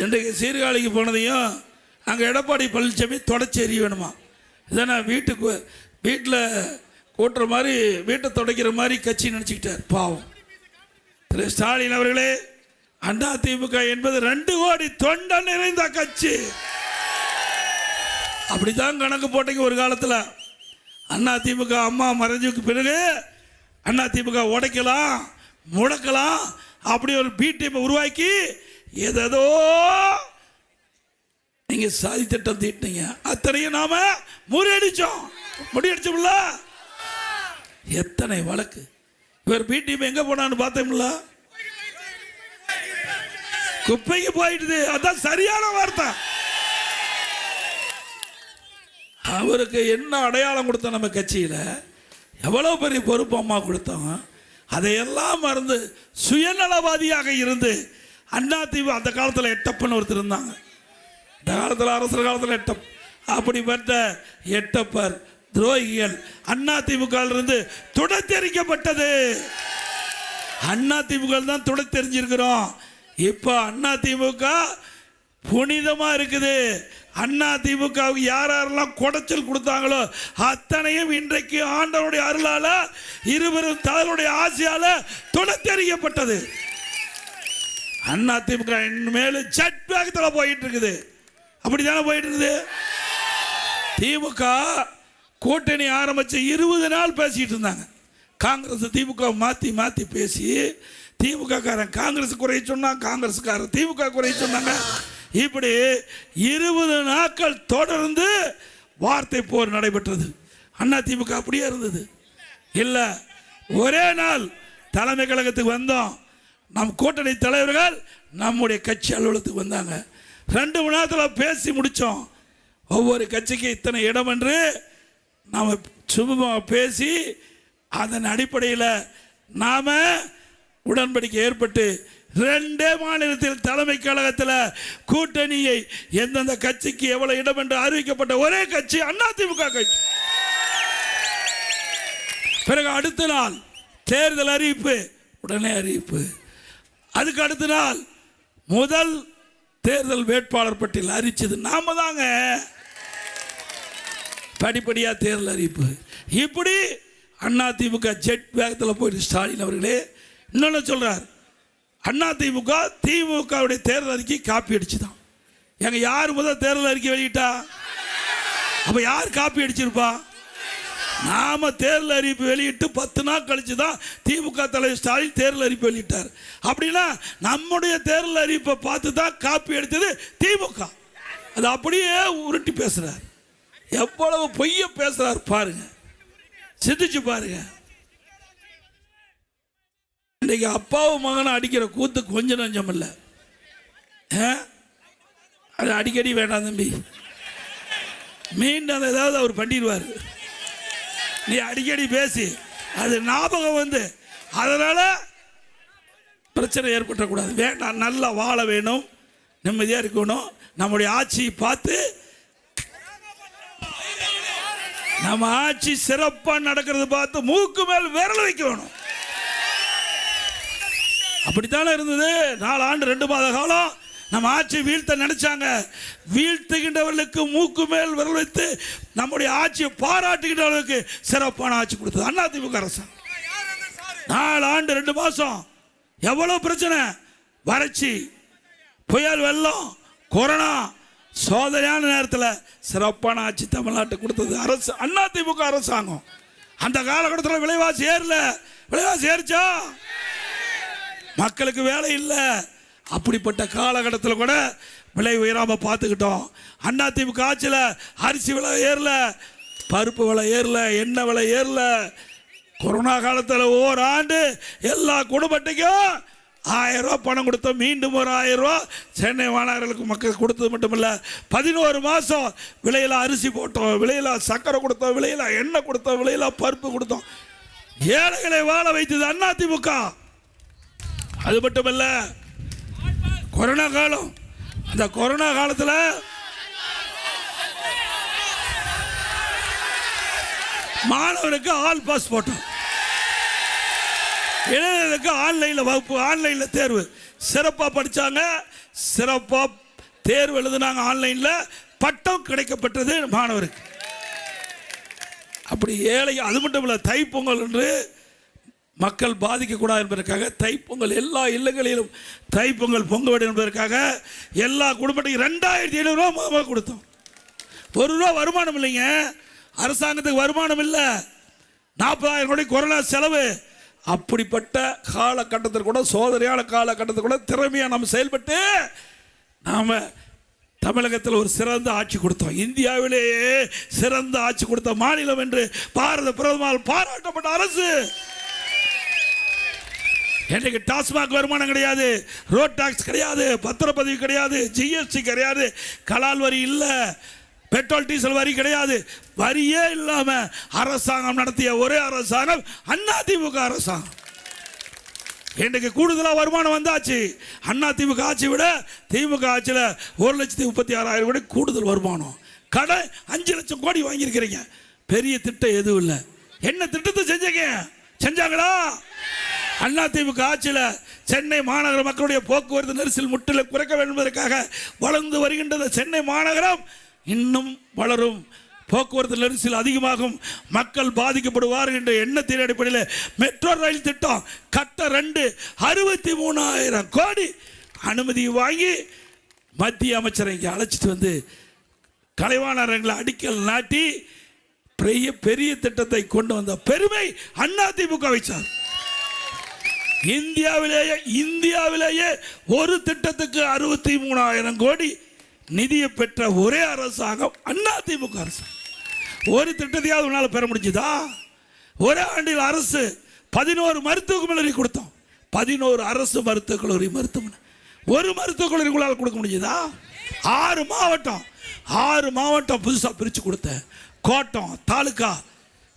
இன்றைக்கு சீர்காழிக்கு போனதையும் அங்கே எடப்பாடி பழனிசாமி தொடச்சி எறிய வேணுமா? இதை நான் வீட்டில் கூட்டுற மாதிரி வீட்டை துடைக்கிற மாதிரி கட்சி நினச்சிக்கிட்டார். பாவம் திரு ஸ்டாலின் அவர்களே, அதிமுக என்பது 2 கோடி தொண்டன் நிறைந்த கட்சி. அப்படித்தான் கணக்கு போட்டீங்க ஒரு காலத்தில். அதிமுக அம்மா மறைஞ்சுக்கு பிறகு அதிமுக உடைக்கலாம் முடக்கலாம் அப்படி ஒரு பி டீம் உருவாக்கி ஏதோ நீங்க சாதி திட்டம் தீட்டினீங்க. அத்தனையும் நாம முறியடிச்சோம்ல. எத்தனை வழக்கு. இவர் பி டீம் எங்க போனான்னு பார்த்தோம்ல, குப்பைக்கு போயிடுது. அதான் சரியான வார்த்தை. அவருக்கு என்ன அடையாளம் கொடுத்தோம்? நம்ம கட்சியில் எவ்வளோ பெரிய பொறுப்பு அம்மா கொடுத்தோம். அதையெல்லாம் மறந்து சுயநலவாதியாக இருந்து அதிமுக அந்த காலத்தில் எட்டப்பன்னு ஒருத்தர் இருந்தாங்க. இந்த காலத்தில் அரசர் காலத்தில் எட்டப். அப்படிப்பட்ட எட்டப்பர் துரோகிகள் அதிமுக இருந்து துடைத்தெறிக்கப்பட்டது. அதிமுக தான் துடைத்தெறிஞ்சிருக்கிறோம். இப்போ அதிமுக புனிதமா இருக்குது. அதிமுகவுக்கு யாரெல்லாம் குடைச்சல் கொடுத்தாங்களோ அத்தனையும் இன்றைக்கு ஆண்டவருடைய அருளால இருவரும் தலைவருடைய ஆசையால துடைத்தெறியப்பட்டது. அதிமுக மேலும் சட் வேகத்தில் போயிட்டு இருக்குது. அப்படித்தானே போயிட்டு இருக்குது. திமுக கூட்டணி ஆரம்பிச்சு 20 நாள் பேசிட்டு இருந்தாங்க. காங்கிரஸ் திமுக மாற்றி மாற்றி பேசி திமுக காரன் காங்கிரஸ் குறைய சொன்னாங்க, காங்கிரஸ்காரன் திமுக குறைய சொன்னாங்க. இப்படி 20 நாட்கள் தொடர்ந்து வார்த்தை போர் நடைபெற்றது. அதிமுக அப்படியே இருந்தது. இல்லை, ஒரே நாள் தலைமை கழகத்துக்கு வந்தோம். நம் கூட்டணி தலைவர்கள் நம்முடைய கட்சி அலுவலகத்துக்கு வந்தாங்க. 2 மணி நேரத்தில் பேசி முடித்தோம். ஒவ்வொரு கட்சிக்கு இத்தனை இடம் என்று நாம் சுமூகமாக பேசி அதன் அடிப்படையில் நாம் உடன்படிக்கை ஏற்பட்டு 2 மாநிலத்தில் தலைமை கழகத்தில் கூட்டணியை எந்தெந்த கட்சிக்கு எவ்வளவு இடம் என்று அறிவிக்கப்பட்ட ஒரே கட்சி அதிமுக கட்சி. பிறகு அடுத்த நாள் தேர்தல் அறிவிப்பு, உடனே அறிவிப்பு. அதுக்கு அடுத்த நாள் முதல் தேர்தல் வேட்பாளர் பட்டியல் அறிவிச்சது நாம தாங்க. படிப்படியா தேர்தல் அறிவிப்பு. இப்படி அதிமுக ஜெட் வேகத்தில் போயிட்டு ஸ்டாலின் அவர்களே இன்னொன்னு சொல்றார். அதிமுக திமுகவுடைய தேர்தல் அறிக்கை காப்பி அடிச்சுதான். எங்க யார் முதல் தேர்தல் அறிக்கை வெளியிட்டா? அப்ப யார் காப்பி அடிச்சிருப்பா? நாம தேர்தல் அறிவிப்பு வெளியிட்டு 10 நாள் கழிச்சு தான் திமுக தலைவர் ஸ்டாலின் தேர்தல் அறிவிப்பு வெளியிட்டார். அப்படின்னா நம்முடைய தேர்தல் அறிவிப்பை பார்த்து தான் காப்பி அடித்தது திமுக. அது அப்படியே உருட்டி பேசுறார். எவ்வளவு பொய்ய பேசுறார் பாருங்க, சிந்திச்சு பாருங்க. இன்னைக்கு அப்பாவும் மகனை அடிக்கிற கூத்து கொஞ்சம் நஞ்சம் இல்லை. அது அடிக்கடி வேண்டாம் தம்பி, மீண்டும் ஏதாவது அவர் பண்ணிடுவார். நீ அடிக்கடி பேசி அது ஞாபகம் வந்து அதனால பிரச்சனை ஏற்பட்டக்கூடாது. வேண்டாம், நல்லா வாழ வேணும், நிம்மதியாக இருக்கணும். நம்முடைய ஆட்சியை பார்த்து நம்ம ஆட்சி சிறப்பாக நடக்கிறது பார்த்து மூக்கு மேல் விரல் வைக்க வேணும். அப்படித்தானே இருந்தது. 4 ஆண்டு 2 மாத காலம் நம்ம ஆட்சி வீழ்த்த நினைச்சாங்க. வீழ்த்துகின்றவர்களுக்கு மூக்கு மேல் விரல் வைத்து நம்முடைய ஆட்சியை பாராட்டுகின்றவர்களுக்கு சிறப்பான ஆட்சி கொடுத்தது அதிமுக அரசாங்கம். 4 ஆண்டு 2 மாசம் எவ்வளவு பிரச்சனை, வறட்சி, புயல், வெள்ளம், கொரோனா, சோதனையான நேரத்தில் சிறப்பான ஆட்சி தமிழ்நாட்டுக்கு கொடுத்தது அரசு அதிமுக அரசாங்கம். அந்த காலகட்டத்தில் விலைவாசி ஏறல. விலைவாசி ஏறிச்சா? மக்களுக்கு வேலை இல்லை. அப்படிப்பட்ட காலகட்டத்தில் கூட விலை உயராம பார்த்துக்கிட்டோம். அதிமுக ஆட்சியில் அரிசி விலை ஏறல, பருப்பு விலை ஏறல, எண்ணெய் விலை ஏறல. கொரோனா காலத்தில் ஓராண்டு எல்லா குடும்பத்துக்கும் 1000 ரூபா பணம் கொடுத்தோம். மீண்டும் ஒரு 1000 ரூபா சென்னை மாநகர்களுக்கு மக்கள் கொடுத்தது மட்டும் இல்லை, 11 மாதம் விலையில அரிசி போட்டோம், விலையில சக்கரை கொடுத்தோம், விலையில எண்ணெய் கொடுத்தோம், விலையில பருப்பு கொடுத்தோம். ஏழைகளை வாழ வைத்தது அதிமுக. அது மட்டுமல்ல, கொரோனா காலம், அந்த கொரோனா காலத்தில் மாணவனுக்கு ஆல் பாஸ் போட்டோம். இளைஞர்களுக்கு ஆன்லைனில் வகுப்பு, ஆன்லைனில் தேர்வு. சிறப்பாக படித்தாங்க, சிறப்பாக தேர்வு எழுதுனாங்க ஆன்லைனில், பட்டம் கிடைக்கப்பட்டது மாணவருக்கு. அப்படி ஏழை. அது மட்டும் இல்லை, தைப்பொங்கல் என்று மக்கள் பாதிக்கக்கூடாது என்பதற்காக தைப்பொங்கல் எல்லா இல்லங்களிலும் தைப்பொங்கல் பொங்க வேண்டும் என்பதற்காக எல்லா குடும்பத்துக்கும் 2700 ரூபா கொடுத்தோம். ₹1 வருமானம் இல்லைங்க, அரசாங்கத்துக்கு வருமானம் இல்லை, 40,000 கோடி கொரோனா செலவு. அப்படிப்பட்ட காலகட்டத்தில் கூட, சோதனையான காலகட்டத்தில் கூட திறமையாக நாம் செயல்பட்டு நாம் தமிழகத்தில் ஒரு சிறந்த ஆட்சி கொடுத்தோம். இந்தியாவிலேயே சிறந்த ஆட்சி கொடுத்த மாநிலம் என்று பாரத பிரதமரால் பாராட்டப்பட்ட அரசு. இன்னைக்கு டாஸ்மாக் வருமானம் கிடையாது, ரோட் டாக்ஸ் கிடையாது, பத்திரப்பதிவு கிடையாது, ஜிஎஸ்டி கிடையாது, கலால் வரி இல்லை, பெட்ரோல் டீசல் வரி கிடையாது. வரியே இல்லாம அரசாங்கம் நடத்திய ஒரே அரசாங்கம் அதிமுக அரசாங்கம். இன்றைக்கு கூடுதலாக வருமானம் வந்தாச்சு. அதிமுக ஆட்சி விட திமுக ஆட்சியில் 1,36,000 கோடி கூடுதல் வருமானம். கடன் 5 லட்சம் கோடி வாங்கியிருக்கிறீங்க. பெரிய திட்டம் எதுவும் இல்லை. என்ன திட்டத்தை செஞ்சாங்களா? அதிமுக ஆட்சியில் சென்னை மாநகர மக்களுடைய போக்குவரத்து நெரிசல் முற்றிலும் குறைக்க வேண்டும் என்பதற்காக வளர்ந்து வருகின்ற சென்னை மாநகரம் இன்னும் வளரும், போக்குவரத்து நெரிசல் அதிகமாகும், மக்கள் பாதிக்கப்படுவார் என்ற எண்ணத்தின் அடிப்படையில் மெட்ரோ ரயில் திட்டம் கட்ட 63,000 கோடி அனுமதி வாங்கி மத்திய அமைச்சரை இங்கே அழைச்சிட்டு வந்து கலைவாணர்களை அடிக்கல் நாட்டி பெரிய திட்டத்தை கொண்டு வந்த பெருமை அதிமுக வைச்சார். இந்தியாவிலேயே ஒரு திட்டத்துக்கு 63,000 கோடி நிதியை பெற்ற ஒரே அரசாங்கம் அதிமுக அரசு. ஒரு திட்டத்தையாவது உன்னால் பெற முடிஞ்சுதா? ஒரே ஆண்டில் அரசு 11 மருத்துவக் கல்லூரி கொடுத்தோம். 11 அரசு மருத்துவக் கல்லூரி, மருத்துவமனை. ஒரு மருத்துவக் கல்லூரி உங்களால் கொடுக்க முடிஞ்சுதா? 6 மாவட்டம் புதுசாக பிரித்து கொடுத்தேன். கோட்டம் தாலுக்கா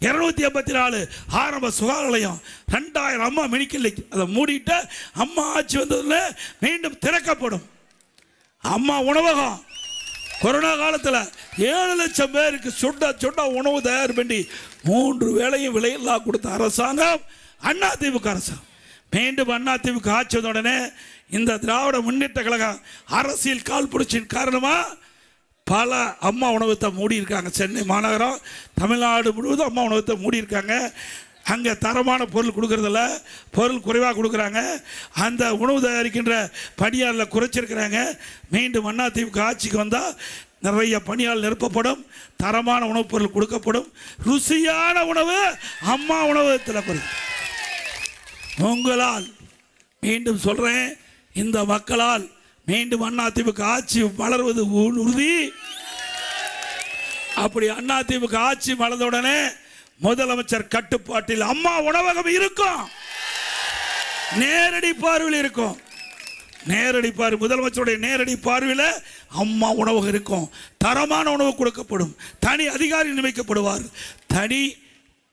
284 ஆரம்ப சுகாதார நிலையம், 2000 அம்மா மெடிக்கல், அதை மூடிட்டு அம்மா ஆட்சி வந்ததில் மீண்டும் திறக்கப்படும். அம்மா உணவகம் கொரோனா காலத்தில் 7 லட்சம் பேருக்கு சுட உணவு தயார் பண்ணி 3 வேளையும் விலையில்லா கொடுத்த அரசாங்கம் அதிமுக அரசாங்கம். மீண்டும் அதிமுக ஆட்சி வந்த உடனே இந்த திராவிட முன்னேற்ற கழகம் அரசியல் கால் பிடிச்சின் காரணமாக பல அம்மா உணவகத்தை மூடி இருக்காங்க. சென்னை மாநகரம், தமிழ்நாடு முழுவதும் அம்மா உணவகத்தை மூடி இருக்காங்க. அங்கே தரமான பொருள் கொடுக்கறதில்ல, பொருள் குறைவாக கொடுக்குறாங்க. அந்த உணவு தயாரிக்கின்ற பணியாளர்களை குறைச்சிருக்கிறாங்க. மீண்டும் அதிமுக ஆட்சிக்கு வந்தால் நிறைய பணியாளர் நிரப்பப்படும், தரமான உணவுப் பொருள் கொடுக்கப்படும், ருசியான உணவு அம்மா உணவகத்தில் கொடுக்கும். உங்களால் மீண்டும் சொல்கிறேன், இந்த மக்களால் மீண்டும் அதிமுக ஆட்சி வளர்வது உறுதி. அப்படி அதிமுக ஆட்சி வளர்ந்தவுடனே முதலமைச்சர் கட்டுப்பாட்டில் அம்மா உணவகம் இருக்கும். நேரடி பார்வையில் இருக்கும். முதலமைச்சருடைய நேரடி பார்வையில் அம்மா உணவகம் இருக்கும். தரமான உணவு கொடுக்கப்படும். தனி அதிகாரி நியமிக்கப்படுவார். தனி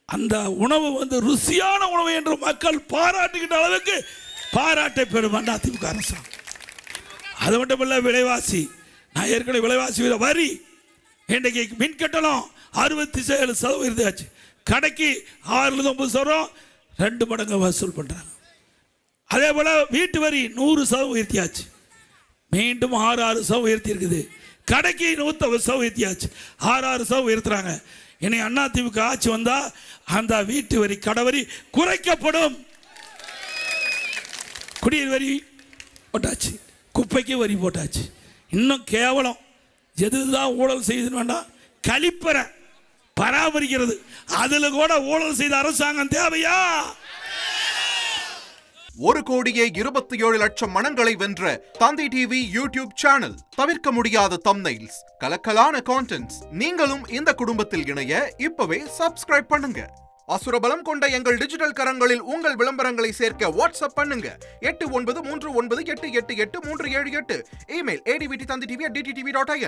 அந்த உணவு ருசியான உணவு என்று மக்கள் பாராட்டுகின்ற அளவுக்கு பாராட்டை பெறும் அதிமுக அரசாங்கம். அது மட்டுமல்ல, விலைவாசி, நான் ஏற்கனவே விலைவாசி வரி, இன்றைக்கு மின் கட்டணம் 67% ஆச்சு. கடைக்கு 6-9 2 மடங்கு வசூல் பண்ணுறாங்க. அதே போல் வீட்டு வரி 100% உயர்த்தியாச்சு. மீண்டும் 6% உயர்த்தி இருக்குது. கடைக்கு 150% உயர்த்தியாச்சு. 6% உயர்த்துறாங்க. இனி அதிமுக ஆட்சி வந்தால் அந்த வீட்டு வரி, கடை வரி குறைக்கப்படும். குடிநீர் வரி போட்டாச்சு, குப்பைக்கு வரி போட்டாச்சு. இன்னும் கேவலம் எதுதான் ஊழல் செய்யுதுன்னு வேண்டாம், கழிப்பறை பராமரிக்கிறது, அதுல கூட ஊழல் செய்த அரசாங்கம் தேவையா? 1,27,00,000 மனங்களை வென்ற தந்தி டிவி யூடியூப் சேனல். தவிர்க்க முடியாத தம்ப்நெயில்ஸ், கலக்கலான கான்டென்ட்ஸ். நீங்களும் இந்த குடும்பத்தில் இணைய இப்பவே சப்ஸ்கிரைப் பண்ணுங்க. அசுரபலம் கொண்ட எங்கள் டிஜிட்டல் கரங்களில் உங்கள் விளம்பரங்களை சேர்க்க வாட்ஸ்அப் பண்ணுங்க. 8939888838. Email advtthanditv@dttv.in.